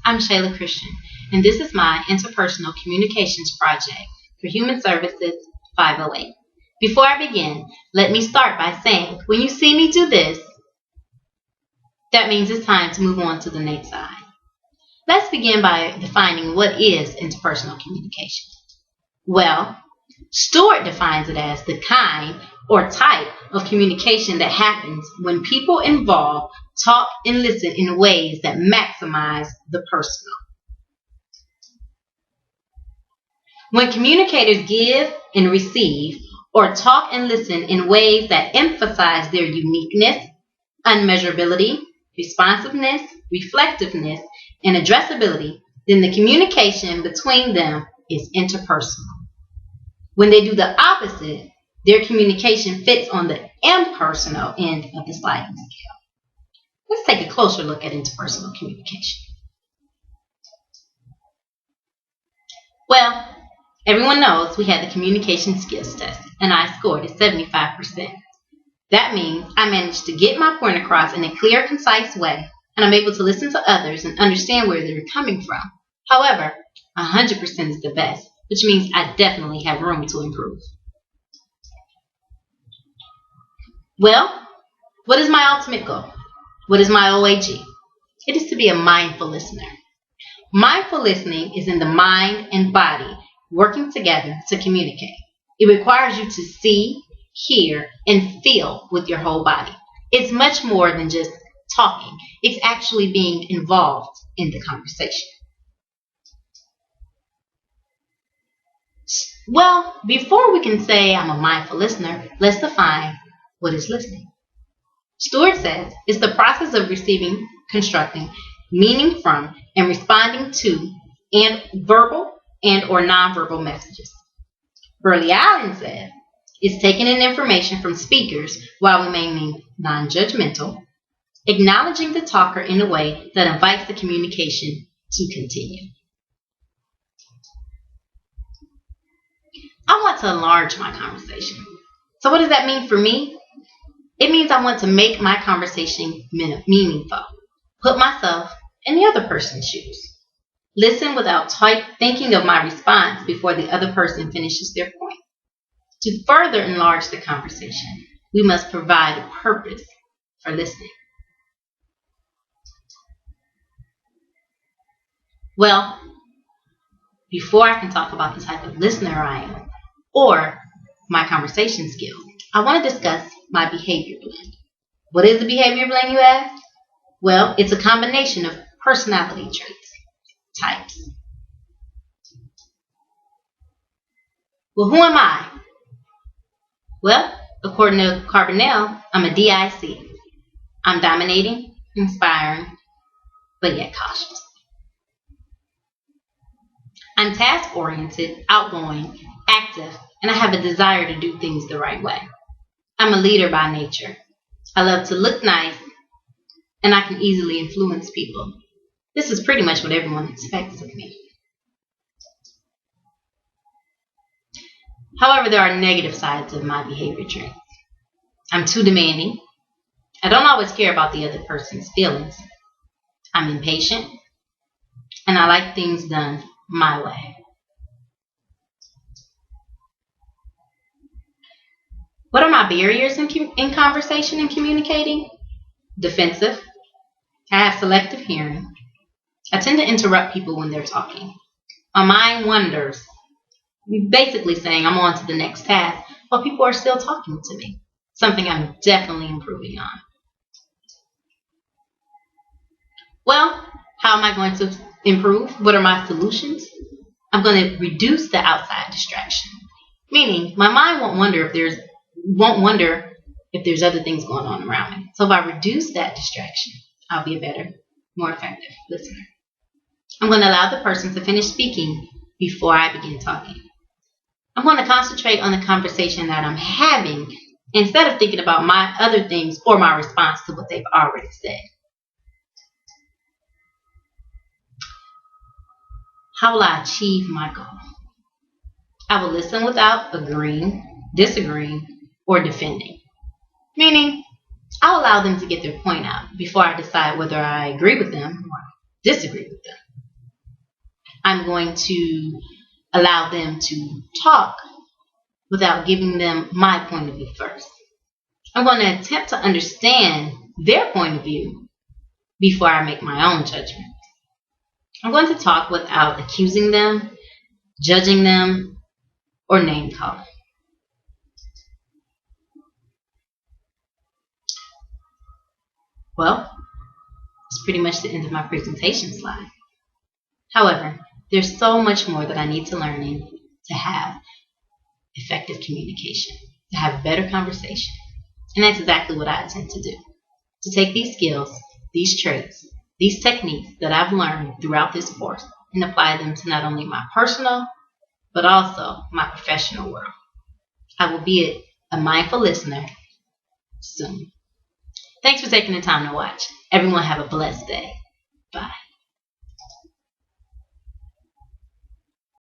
I'm Shayla Christian, and this is my interpersonal communications project for Human Services 508. Before I begin, let me start by saying, when you see me do this, that means it's time to move on to the next side. Let's begin by defining what is interpersonal communication. Well, Stewart defines it as the kind or type of communication that happens when people involved talk and listen in ways that maximize the personal. When communicators give and receive or talk and listen in ways that emphasize their uniqueness, unmeasurability, responsiveness, reflectiveness, and addressability, then the communication between them is interpersonal. When they do the opposite, their communication fits on the impersonal end of the sliding scale. Let's take a closer look at interpersonal communication. Well, everyone knows we had the communication skills test, and I scored at 75%. That means I managed to get my point across in a clear, concise way, and I'm able to listen to others and understand where they're coming from. However, 100% is the best, which means I definitely have room to improve. Well, what is my ultimate goal? What is my OAG? It is to be a mindful listener. Mindful listening is in the mind and body working together to communicate. It requires you to see, hear, and feel with your whole body. It's much more than just talking. It's actually being involved in the conversation. Well, before we can say I'm a mindful listener, let's define what is listening. Stewart says it's the process of receiving, constructing, meaning from, and responding to and verbal and or nonverbal messages. Burley Allen says it's taking in information from speakers while remaining non-judgmental, acknowledging the talker in a way that invites the communication to continue. I want to enlarge my conversation. So what does that mean for me? It means I want to make my conversation meaningful. Put myself in the other person's shoes. Listen without thinking of my response before the other person finishes their point. To further enlarge the conversation, we must provide a purpose for listening. Well, before I can talk about the type of listener I am or my conversation skills, I want to discuss my behavior blend. What is a behavior blend, you ask? Well, it's a combination of personality traits, types. Well, who am I? Well, according to Carbonell, I'm a DIC. I'm dominating, inspiring, but yet cautious. I'm task-oriented, outgoing, active, and I have a desire to do things the right way. I'm a leader by nature. I love to look nice, and I can easily influence people. This is pretty much what everyone expects of me. However, there are negative sides of my behavior traits. I'm too demanding. I don't always care about the other person's feelings. I'm impatient, and I like things done my way. What are my barriers in conversation and communicating? Defensive. I have selective hearing. I tend to interrupt people when they're talking. My mind wanders, basically saying I'm on to the next task while people are still talking to me. Something I'm definitely improving on. Well, how am I going to improve? What are my solutions? I'm going to reduce the outside distraction. Meaning, my mind won't wonder if there's other things going on around me. So if I reduce that distraction, I'll be a better, more effective listener. I'm going to allow the person to finish speaking before I begin talking. I'm going to concentrate on the conversation that I'm having instead of thinking about my other things or my response to what they've already said. How will I achieve my goal? I will listen without agreeing, disagreeing, or defending. Meaning, I'll allow them to get their point out before I decide whether I agree with them or disagree with them. I'm going to allow them to talk without giving them my point of view first. I'm going to attempt to understand their point of view before I make my own judgment. I'm going to talk without accusing them, judging them, or name calling. Well, that's pretty much the end of my presentation slide. However, there's so much more that I need to learn to have effective communication, to have better conversation. And that's exactly what I intend to do. To take these skills, these traits, these techniques that I've learned throughout this course and apply them to not only my personal, but also my professional world. I will be a mindful listener soon. Thanks for taking the time to watch. Everyone have a blessed day.